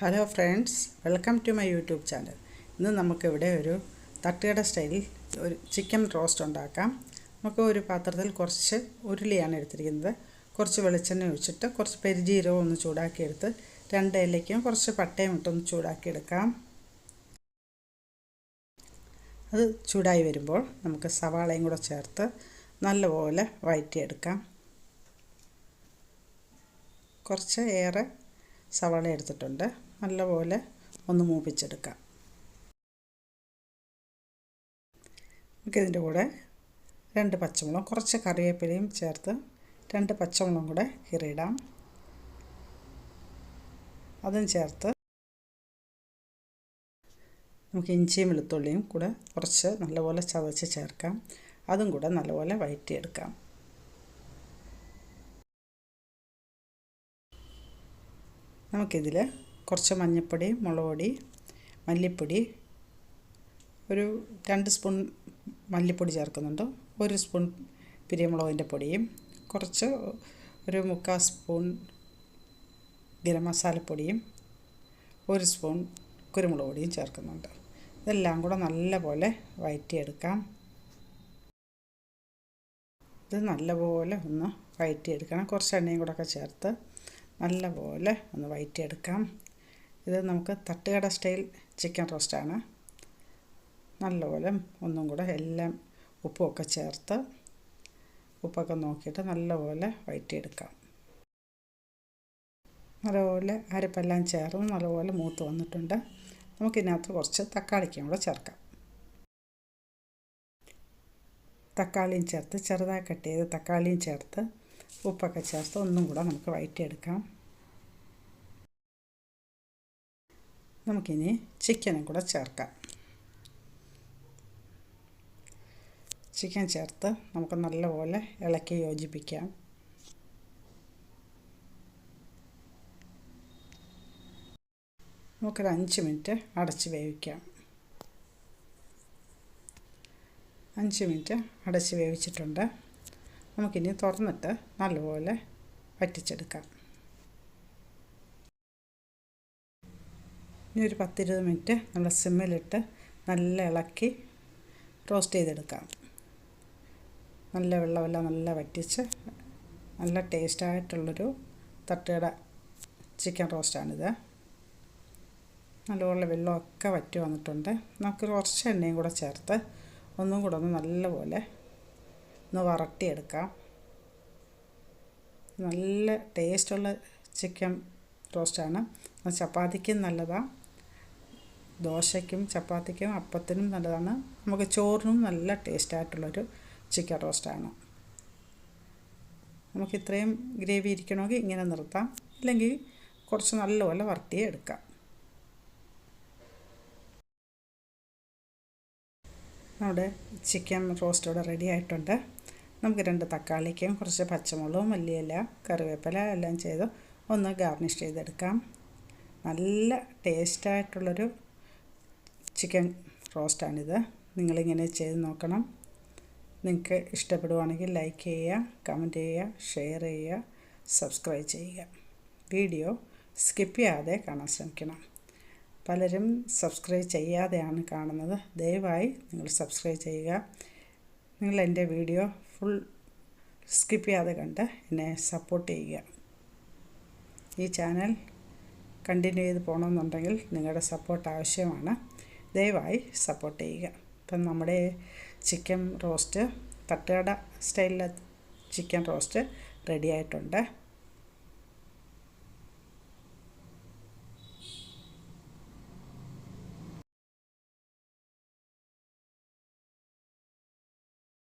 Hello friends, welcome to my YouTube channel. ഇന്ന് നമുക്കിവിടെ ഒരു തട്ടുകട സ്റ്റൈലിൽ ഒരു ചിക്കൻ റോസ്റ്റ് ഉണ്ടാക്കാം. നമുക്ക് ഒരു പാത്രത്തിൽ കുറച്ച് ഉരുളിയാണ് എടുത്തിരിക്കുന്നത്. കുറച്ച് വെളിച്ചെണ്ണ ഒഴിച്ചിട്ട് കുറച്ച് പെരുംജീരകം ഒന്ന് ചൂടാക്കിയെടുത്ത് 2 ഏലയ്ക്കും കുറച്ച് പട്ടയും ഇട്ടൊന്ന് ചൂടാക്കിയെടുക്കാം. അത് ചൂടായി വരുമ്പോൾ നമുക്ക് സവാളയും കൂടെ ചേർത്ത് നല്ലപോലെ വഴറ്റിയെടുക്കാം. കുറച്ച് ഏറെ സവാള എടുത്തിട്ടുണ്ട്. നല്ലപോലെ ഒന്ന് മൂപ്പിച്ചെടുക്കാം. നമുക്കിതിൻ്റെ കൂടെ 2 പച്ചമുളകും കുറച്ച് കറിവേപ്പിലയും ചേർത്ത് 2 പച്ചമുളകും കൂടെ കീറിയിടാം. അതും ചേർത്ത് നമുക്ക് ഇഞ്ചിയും വെളുത്തുള്ളിയും കൂടെ കുറച്ച് നല്ലപോലെ ചതച്ച് ചേർക്കാം. അതും കൂടെ നല്ലപോലെ വഴറ്റിയെടുക്കാം. നമുക്കിതിൽ കുറച്ച് മഞ്ഞൾപ്പൊടി, മുളക് പൊടി, മല്ലിപ്പൊടി, ഒരു 2 സ്പൂൺ മല്ലിപ്പൊടി ചേർക്കുന്നുണ്ട്. 1 സ്പൂൺ പിരിയമുളകിൻ്റെ പൊടിയും കുറച്ച് ഒരു 3/4 സ്പൂൺ ഗരം മസാലപ്പൊടിയും 1 സ്പൂൺ കുരുമുളക് പൊടിയും ചേർക്കുന്നുണ്ട്. ഇതെല്ലാം കൂടെ നല്ലപോലെ വഴറ്റിയെടുക്കാം. ഇത് നല്ലപോലെ ഒന്ന് വഴറ്റിയെടുക്കണം. കുറച്ച് എണ്ണയും കൂടെ ഒക്കെ ചേർത്ത് നല്ലപോലെ ഒന്ന് വഴറ്റിയെടുക്കാം. ഇത് നമുക്ക് തട്ടുകട സ്റ്റൈൽ ചിക്കൻ റോസ്റ്റാണ്. നല്ലപോലെ ഒന്നും കൂടെ എല്ലാം ഉപ്പുമൊക്കെ ചേർത്ത് ഉപ്പൊക്കെ നോക്കിയിട്ട് നല്ലപോലെ വഴറ്റിയെടുക്കാം. നല്ലപോലെ അരപ്പെല്ലാം ചേർന്ന് നല്ലപോലെ മൂത്ത് വന്നിട്ടുണ്ട്. നമുക്കിതിനകത്ത് കുറച്ച് തക്കാളിക്കും കൂടെ ചേർക്കാം. തക്കാളിയും ചേർത്ത് ചെറുതായി കട്ട് ചെയ്ത് തക്കാളിയും ചേർത്ത് ഉപ്പൊക്കെ ചേർത്ത് ഒന്നും കൂടെ നമുക്ക് വഴറ്റിയെടുക്കാം. നമുക്കിനി ചിക്കനും കൂടെ ചേർക്കാം. ചിക്കൻ ചേർത്ത് നമുക്ക് നല്ലപോലെ ഇളക്കി യോജിപ്പിക്കാം. നമുക്കൊരു 5 മിനിറ്റ് അടച്ച് വേവിക്കാം. 5 മിനിറ്റ് അടച്ച് വേവിച്ചിട്ടുണ്ട്. നമുക്കിനി തുറന്നിട്ട് നല്ലപോലെ വറ്റിച്ചെടുക്കാം. ഇനി ഒരു 10-20 മിനിറ്റ് നമ്മൾ സിമ്മിലിട്ട് നല്ല ഇളക്കി റോസ്റ്റ് ചെയ്തെടുക്കാം. നല്ല വെള്ളമെല്ലാം നല്ല വറ്റിച്ച് നല്ല ടേസ്റ്റായിട്ടുള്ളൊരു തട്ടുകട ചിക്കൻ റോസ്റ്റാണിത്. നല്ലപോലെ വെള്ളമൊക്കെ വറ്റി വന്നിട്ടുണ്ട്. നമുക്ക് കുറച്ച് എണ്ണയും കൂടെ ചേർത്ത് ഒന്നും കൂടെ ഒന്ന് നല്ലപോലെ ഒന്ന് വരട്ടിയെടുക്കാം. നല്ല ടേസ്റ്റുള്ള ചിക്കൻ റോസ്റ്റാണ്. ചപ്പാത്തിക്കും നല്ലതാണ്, ദോശയ്ക്കും ചപ്പാത്തിക്കും അപ്പത്തിനും നല്ലതാണ്. നമുക്ക് ചോറിനും നല്ല ടേസ്റ്റായിട്ടുള്ളൊരു ചിക്കൻ റോസ്റ്റാണ്. നമുക്ക് ഇത്രയും ഗ്രേവി ഇരിക്കണമെങ്കിൽ ഇങ്ങനെ നിർത്താം, ഇല്ലെങ്കിൽ കുറച്ച് നല്ലപോലെ വരട്ടിയെടുക്കാം. നമ്മുടെ ചിക്കൻ റോസ്റ്റ് ഇവിടെ റെഡി ആയിട്ടുണ്ട്. നമുക്ക് 2 തക്കാളിക്കും കുറച്ച് പച്ചമുളകും മല്ലിയില കറിവേപ്പില എല്ലാം ചെയ്ത് ഒന്ന് ഗാർണിഷ് ചെയ്തെടുക്കാം. നല്ല ടേസ്റ്റായിട്ടുള്ളൊരു ചിക്കൻ റോസ്റ്റാണിത്. നിങ്ങളിങ്ങനെ ചെയ്ത് നോക്കണം. നിങ്ങൾക്ക് ഇഷ്ടപ്പെടുവാണെങ്കിൽ ലൈക്ക് ചെയ്യുക, കമൻറ്റ് ചെയ്യുക, ഷെയർ ചെയ്യുക, സബ്സ്ക്രൈബ് ചെയ്യുക. വീഡിയോ സ്കിപ്പ് ചെയ്യാതെ കാണാൻ ശ്രമിക്കണം. പലരും സബ്സ്ക്രൈബ് ചെയ്യാതെയാണ് കാണുന്നത്. ദയവായി നിങ്ങൾ സബ്സ്ക്രൈബ് ചെയ്യുക. നിങ്ങൾ എൻ്റെ വീഡിയോ ഫുൾ സ്കിപ്പ് ചെയ്യാതെ കണ്ട് എന്നെ സപ്പോർട്ട് ചെയ്യുക. ഈ ചാനൽ കണ്ടിന്യൂ ചെയ്ത് പോകണമെന്നുണ്ടെങ്കിൽ നിങ്ങളുടെ സപ്പോർട്ട് ആവശ്യമാണ്. ദയവായി സപ്പോർട്ട് ചെയ്യുക. ഇപ്പം നമ്മുടെ ചിക്കൻ റോസ്റ്റ് തട്ടുകട സ്റ്റൈലിലെ ചിക്കൻ റോസ്റ്റ് റെഡി ആയിട്ടുണ്ട്.